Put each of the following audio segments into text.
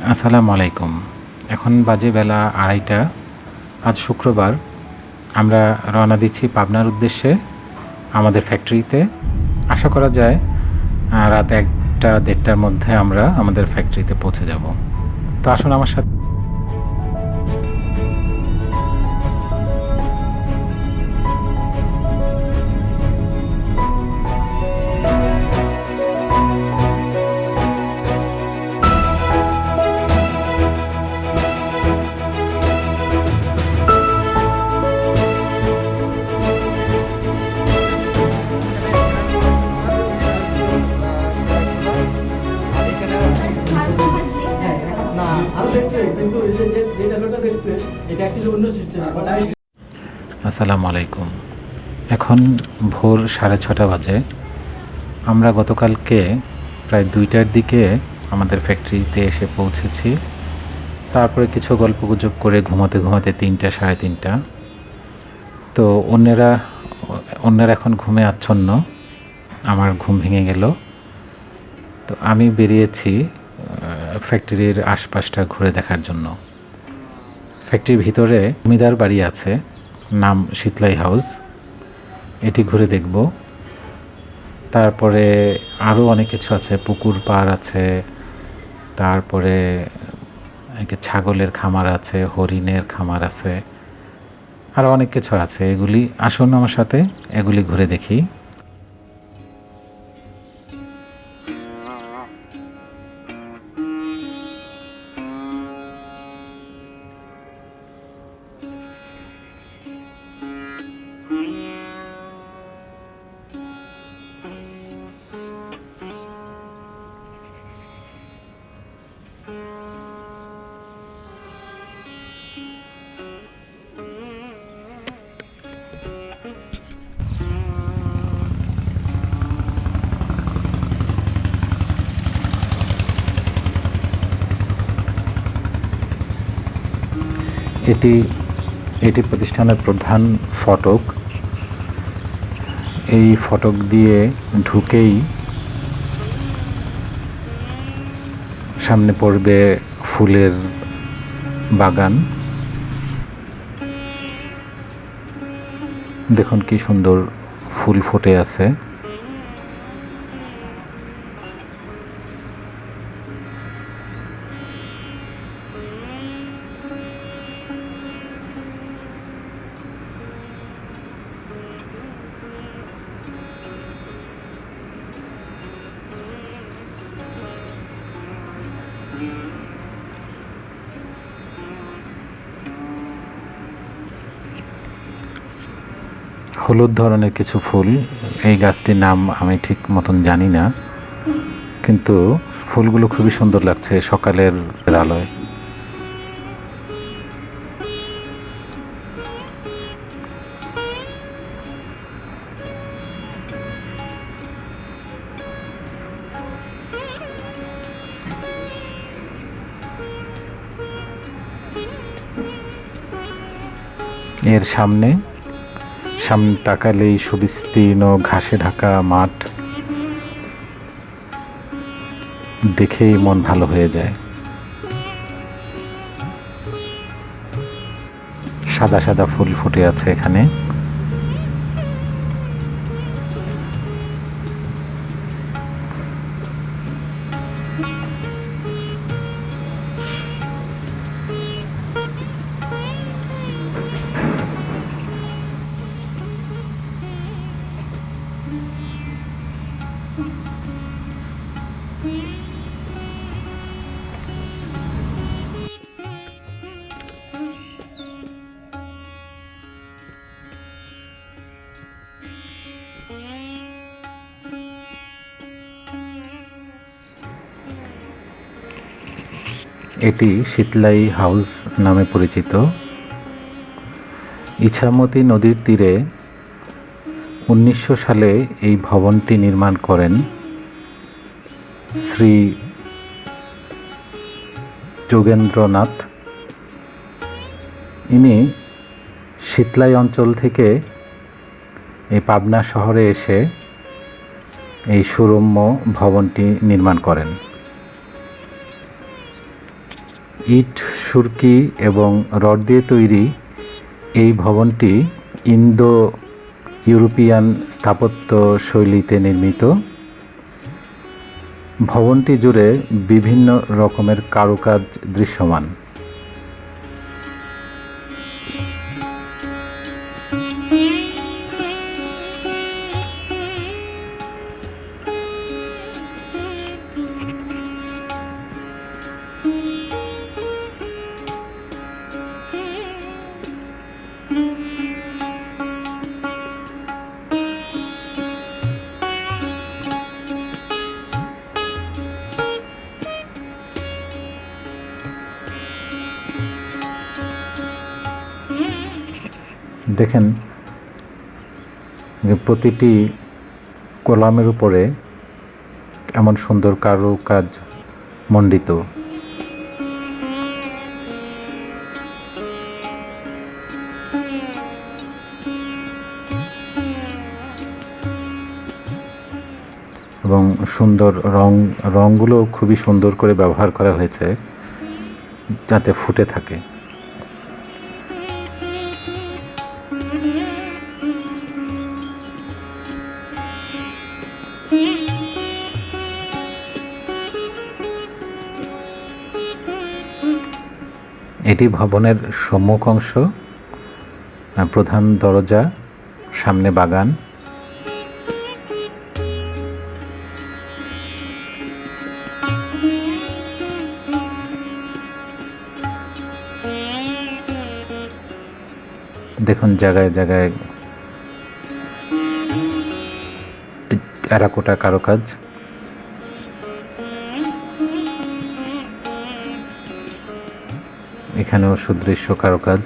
আসসালামু আলাইকুম। এখন বাজে বেলা ২:৩০। আজ শুক্রবার। আমরা রওনা দিচ্ছি পাবনার উদ্দেশ্যে আমাদের ফ্যাক্টরিতে। আশা করা যায় রাত ১টা-১:৩০টার মধ্যে আমরা আমাদের ফ্যাক্টরিতে পৌঁছে যাব। তো আসুন আমার সাথে। আসসালামু আলাইকুম। এখন ভোর 6:30 বাজে। আমরা গতকালকে প্রায় 2টার দিকে আমাদের ফ্যাক্টরিতে এসে পৌঁছেছি। তারপরে কিছু গল্পগুজব করে ঘুমাতে ঘুমাতে 3টা, 3:30। তো অন্যেরা এখন ঘুমে আচ্ছন্ন। আমার ঘুম ভেঙে গেল। তো আমি বেরিয়েছি ফ্যাক্টরির আশপাশটা ঘুরে দেখার জন্য। ফ্যাক্টরির ভিতরে জমিদার বাড়ি আছে, নাম শীতলাই হাউস। এটি ঘুরে দেখব। তারপরে আরও অনেক কিছু আছে, পুকুর পাড় আছে, তারপরে ছাগলের খামার আছে, হরিণের খামার আছে, আরও অনেক কিছু আছে। এগুলি আসুন আমার সাথে, এগুলি ঘুরে দেখি। এটি প্রতিষ্ঠানের প্রধান ফটক। এই ফটক দিয়ে ঢুকেই সামনে পড়বে ফুলের বাগান। দেখুন কি সুন্দর ফুল ফুটে আছে। হলুদ ধরনের কিছু ফুল। এই গাছটির নাম আমি ঠিক মতন জানি না, কিন্তু ফুলগুলো খুবই সুন্দর লাগছে সকালের আলোয়। এর সামনে তাকালেই সুবিস্তীর্ণ ঘাসে ঢাকা মাঠ দেখেই মন ভালো হয়ে যায়। সাদা সাদা ফুল ফুটে আছে এখানে। এটি শীতলাই হাউস নামে পরিচিত। ইছামতি নদীর তীরে 1900 সালে এই ভবনটি নির্মাণ করেন শ্রী যোগেন্দ্রনাথ। ইনি শীতলাই অঞ্চল থেকে এই পাবনা শহরে এসে এই সুরম্য ভবনটি নির্মাণ করেন। ইট, সুরকি এবং রড দিয়ে তৈরি এই ভবনটি ইন্দো ইউরোপিয়ান স্থাপত্য শৈলীতে নির্মিত। ভবনটি জুড়ে বিভিন্ন রকমের কারুকাজ দৃশ্যমান। দেখেন প্রতিটি কলামের উপরে এমন সুন্দর কারুকাজ মণ্ডিত। এবং সুন্দর রঙগুলো খুবই সুন্দর করে ব্যবহার করা হয়েছে যাতে ফুটে থাকে। এটি ভবনের সম্মুখ অংশ, প্রধান দরজা, সামনে বাগান। দেখুন জায়গায় জায়গায় টেরাকোটা কারুকাজ। এখানেও সুদৃশ্য কারুকাজ।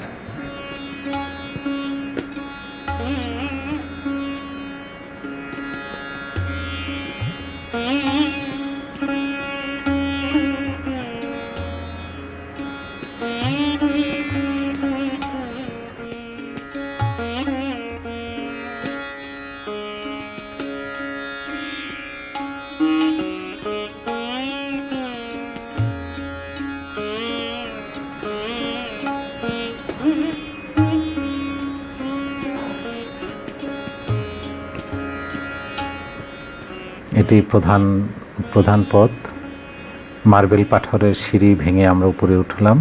এটি প্রধান পথ। মার্বেল পাথরের সিঁড়ি ভেঙে আমরা উপরে উঠলাম।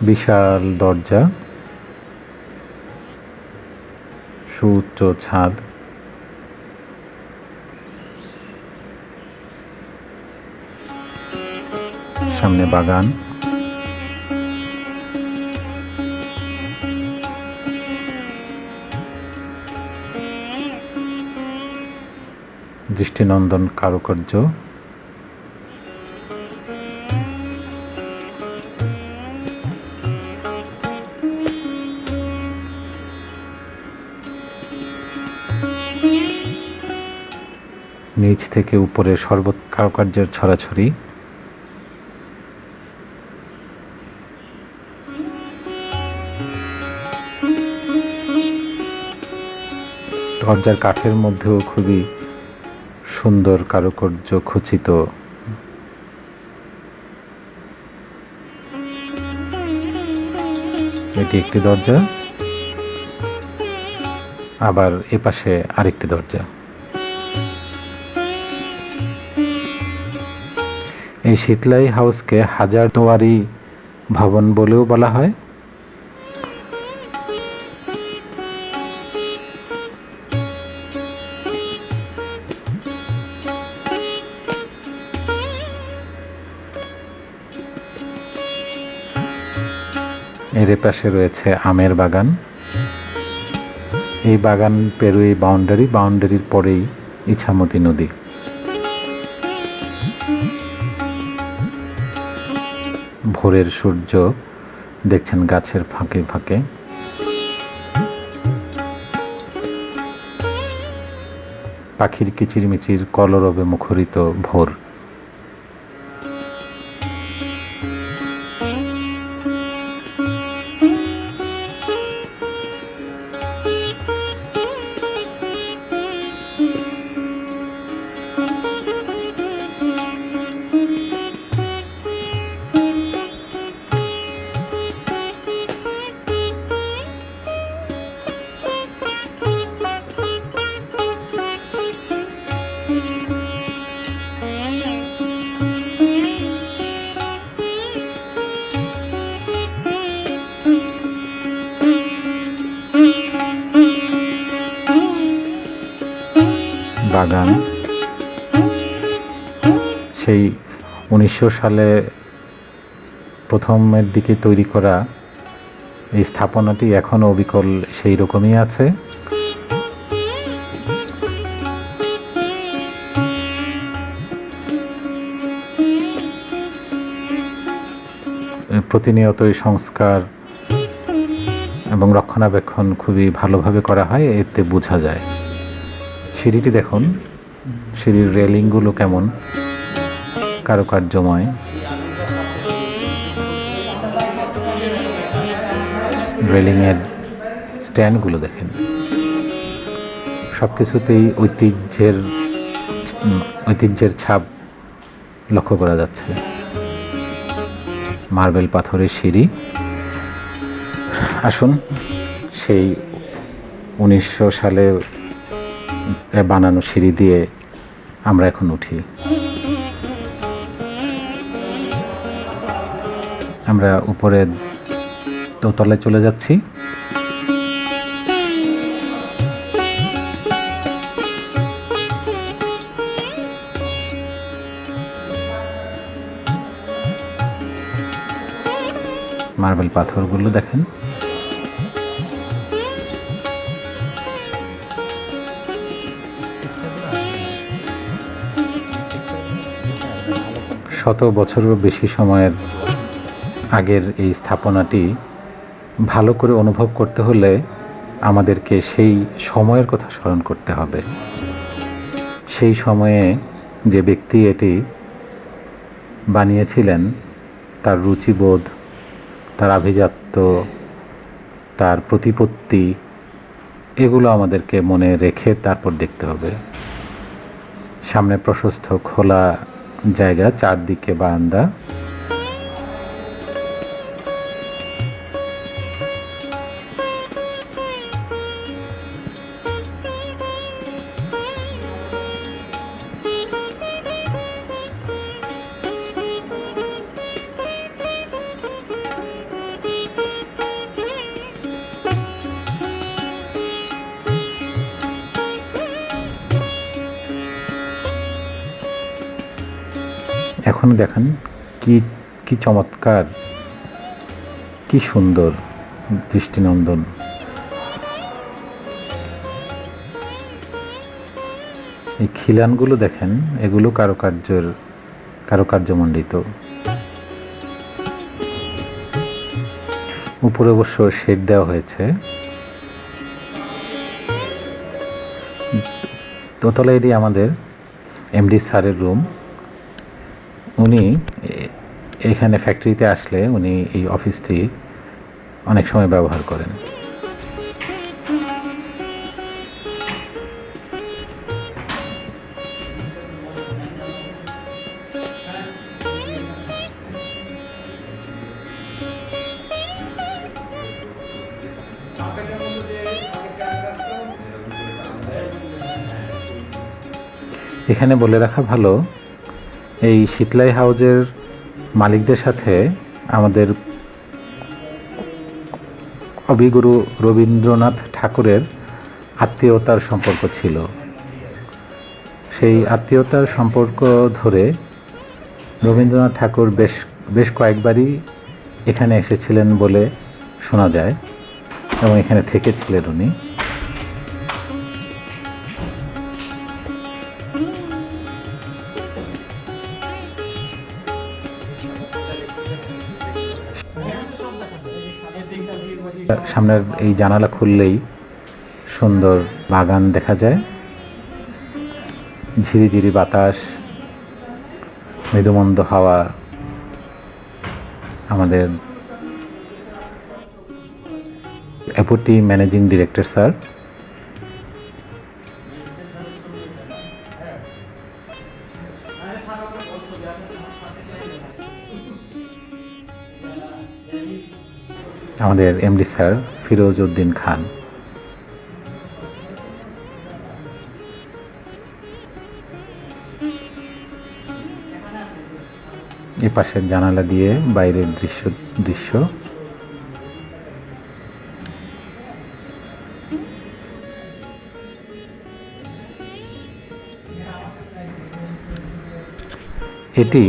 বিশাল দরজা, সুউচ্চ ছাদ। সামনে বাগান। দৃষ্টিনন্দন কারুকার্য। নিচ থেকে উপরে সর্বত কারুকার্যের ছড়াছড়ি। দরজার কাঠের মধ্যেও খুবই সুন্দর কারুকার্য খচিত। এটি একটি দরজা, আবার এপাশে আরেকটি দরজা। এই শীতলাই হাউসকে হাজার দুয়ারি ভবন বলেও বলা হয়। এর পাশে রয়েছে আমের বাগান। এই বাগান পেরোই বাউন্ডারির পরেই ইছামতি নদী। ভোরের সূর্য দেখছেন গাছের ফাঁকে ফাঁকে। পাখির কিচিরমিচির কলরবে মুখরিত ভোর। বাগান। সেই 1900 সালে প্রথমের দিকে তৈরি করা এই স্থাপনাটি এখনও অবিকল সেই রকমই আছে। প্রতিনিয়তই সংস্কার এবং রক্ষণাবেক্ষণ খুবই ভালোভাবে করা হয়, এতে বোঝা যায়। সিঁড়িটি দেখুন, সিঁড়ির রেলিংগুলো কেমন কারুকার্যময়। রেলিংয়ের স্ট্যান্ডগুলো দেখেন, সব কিছুতেই ঐতিহ্যের ছাপ লক্ষ্য করা যাচ্ছে। মার্বেল পাথরের সিঁড়ি। আসুন সেই 1900 সালে বানানো সিঁড়ি দিয়ে আমরা এখন উঠি। আমরা উপরে দোতলায় চলে যাচ্ছি। মার্বেল পাথরগুলো দেখেন। শত বছরেরও বেশি সময়ের আগের এই স্থাপনাটি ভালো করে অনুভব করতে হলে আমাদেরকে সেই সময়ের কথা স্মরণ করতে হবে। সেই সময়ে যে ব্যক্তি এটি বানিয়েছিলেন, তার রুচিবোধ, তার আভিজাত্য, তার প্রতিপত্তি, এগুলো আমাদেরকে মনে রেখে তারপর দেখতে হবে। সামনে প্রশস্ত খোলা জায়গা, চারদিকে বারান্দা। এখন দেখেন কি চমৎকার, কি সুন্দর, দৃষ্টিনন্দন। এই খিলানগুলো দেখেন, এগুলো কারুকার্যমণ্ডিত। উপরে অবশ্য শেড দেওয়া হয়েছে। দোতলায় এটি আমাদের এমডি স্যারের রুম। উনি এখানে ফ্যাক্টরিতে আসলে উনি এই অফিসটি অনেক সময় ব্যবহার করেন। এখানে বলে রাখা ভালো, এই শীতলাই হাউজের মালিকদের সাথে আমাদের কবিগুরু রবীন্দ্রনাথ ঠাকুরের আত্মীয়তার সম্পর্ক ছিল। সেই আত্মীয়তার সম্পর্ক ধরে রবীন্দ্রনাথ ঠাকুর বেশ কয়েকবারই এখানে এসেছিলেন বলে শোনা যায় এবং এখানে থেকেছিলেন উনি। সামনের এই জানালা খুললেই সুন্দর বাগান দেখা যায়, ঝিরিঝিরি বাতাস, মৃদুমন্দ হাওয়া। আমাদের ডেপুটি ম্যানেজিং ডিরেক্টর স্যার, আমাদের এমডি স্যার ফিরোজ উদ্দিন খান। এ পাশের জানালা দিয়ে বাইরের দৃশ্য। এটি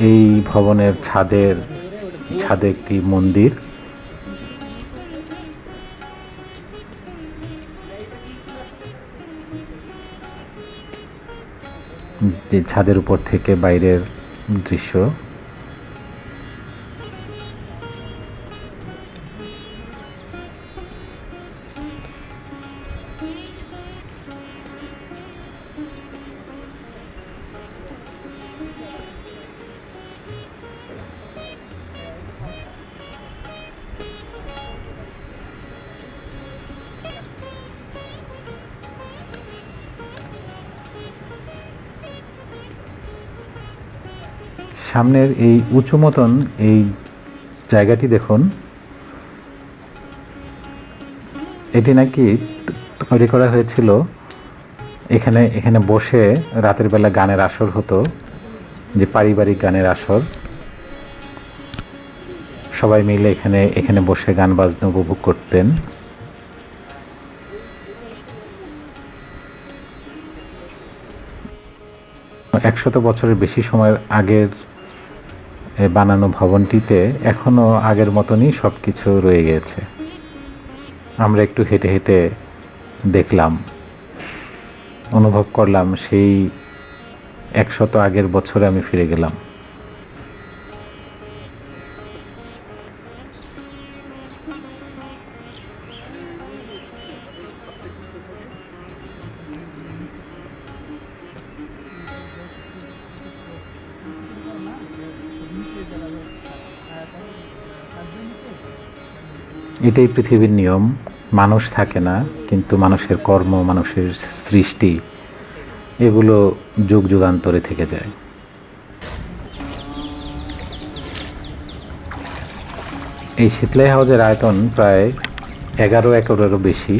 এই ভবনের ছাদে একটি মন্দির। যে ছাদের উপর থেকে বাইরের দৃশ্য। সামনের এই উঁচু মতন এই জায়গাটি দেখুন, এটি নাকি তৈরি করা হয়েছিল এখানে বসে রাতের বেলা গানের আসর হতো, যে পারিবারিক গানের আসর। সবাই মিলে এখানে বসে গান বাজনা উপভোগ করতেন। একশত বছরের বেশি সময়ের আগের বানানো ভবনটিতে এখনো আগের মতনই সব কিছু রয়ে গেছে। আমরা একটু হেঁটে হেঁটে দেখলাম, অনুভব করলাম সেই 100 আগের বছরে আমি ফিরে গেলাম। এটাই পৃথিবীর নিয়ম। মানুষ থাকে না, কিন্তু মানুষের কর্ম, মানুষের সৃষ্টি, এগুলো যুগ যুগান্তরে থেকে যায়। এই শীতলাই হাউজের আয়তন প্রায় 11 একরেরও বেশি।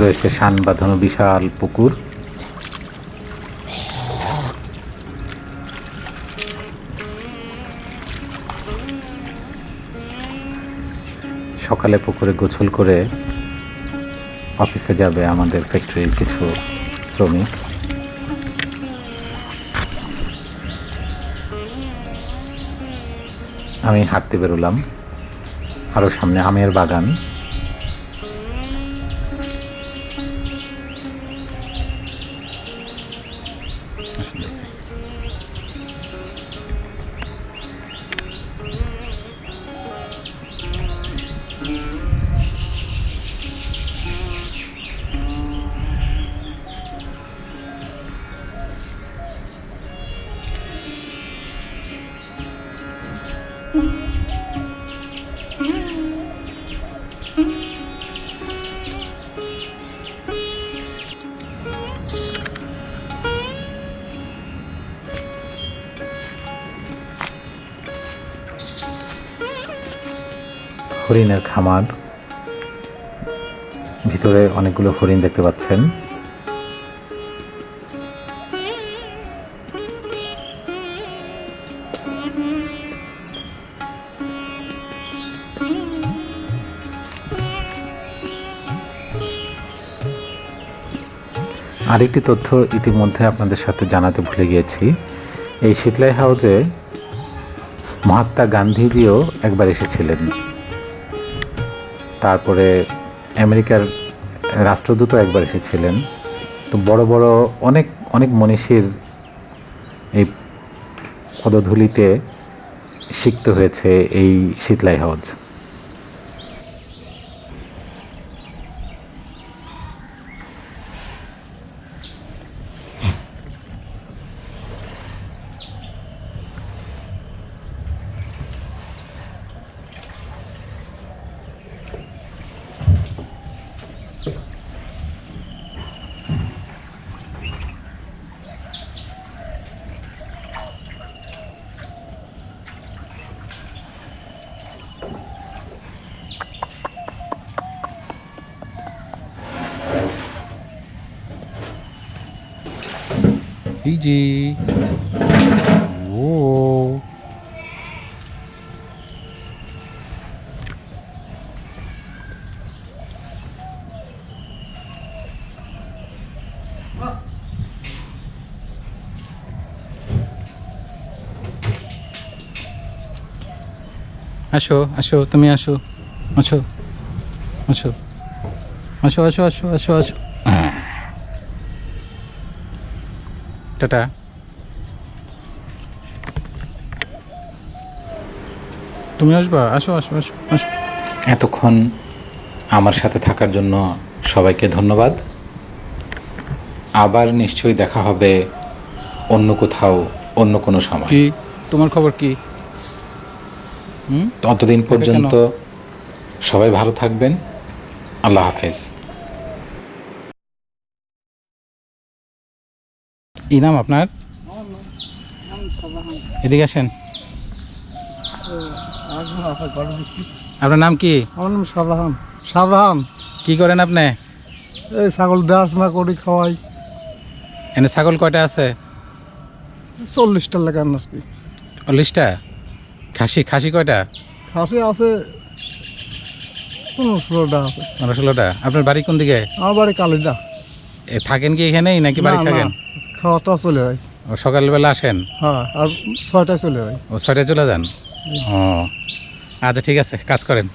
রয়েছে শান বাঁধানো বিশাল পুকুর। সকালে পুকুরে গোসল করে অফিসে যাবে আমাদের ফ্যাক্টরির কিছু শ্রমিক। আমি হাঁটতে বেরোলাম। আরও সামনে আমের বাগান। হরিণের খামার, ভিতরে অনেকগুলো হরিণ দেখতে পাচ্ছেন। আরেকটি তথ্য ইতিমধ্যে আপনাদের সাথে জানাতে ভুলে গিয়েছি। এই শীতলাই হাউজে মহাত্মা গান্ধীজিও একবার এসেছিলেন। তারপরে আমেরিকার রাষ্ট্রদূতও একবার এসেছিলেন। তো বড় বড় অনেক অনেক মনীষীর এই পদধূলিতে সিক্ত হয়েছে এই শীতলাই হাউজ। Fiji. Whoa. আসো আসো, তুমি আসো, আসো আসো আসো আসো আসো আসো আসো। টাটা। তুমি আসবা, আসো আসো আসো আসো। এতক্ষণ আমার সাথে থাকার জন্য সবাইকে ধন্যবাদ। আবার নিশ্চয়ই দেখা হবে অন্য কোথাও, অন্য কোনো সময়। কি তোমার খবর কি? ততদিন পর্যন্ত সবাই ভালো থাকবেন। আল্লাহ হাফেজ। কি নাম আপনার? এদিকে আসেন। আপনার নাম কি? আমার নাম শাহজাহান। শাহজাহান। কি করেন আপনি? এই ছাগল দেখাশোনা করি, খাওয়াই। এনে ছাগল কয়টা আছে? 40টা লেখান আর কি। 40টা? খাসি খাসি কয়টা? খাসি আছে 15-16টা আছে। 16টা। আপনার বাড়ি কোন দিকে? আমার বাড়ি কালিদা। থাকেন কি এখানেই নাকি বাড়ি থাকেন? খাওয়াটা চলে যায়। ও সকালবেলা আসেন? হ্যাঁ, আর 6টায় চলে যায়। ও 6টায় চলে যান? ও আচ্ছা, ঠিক আছে, কাজ করেন।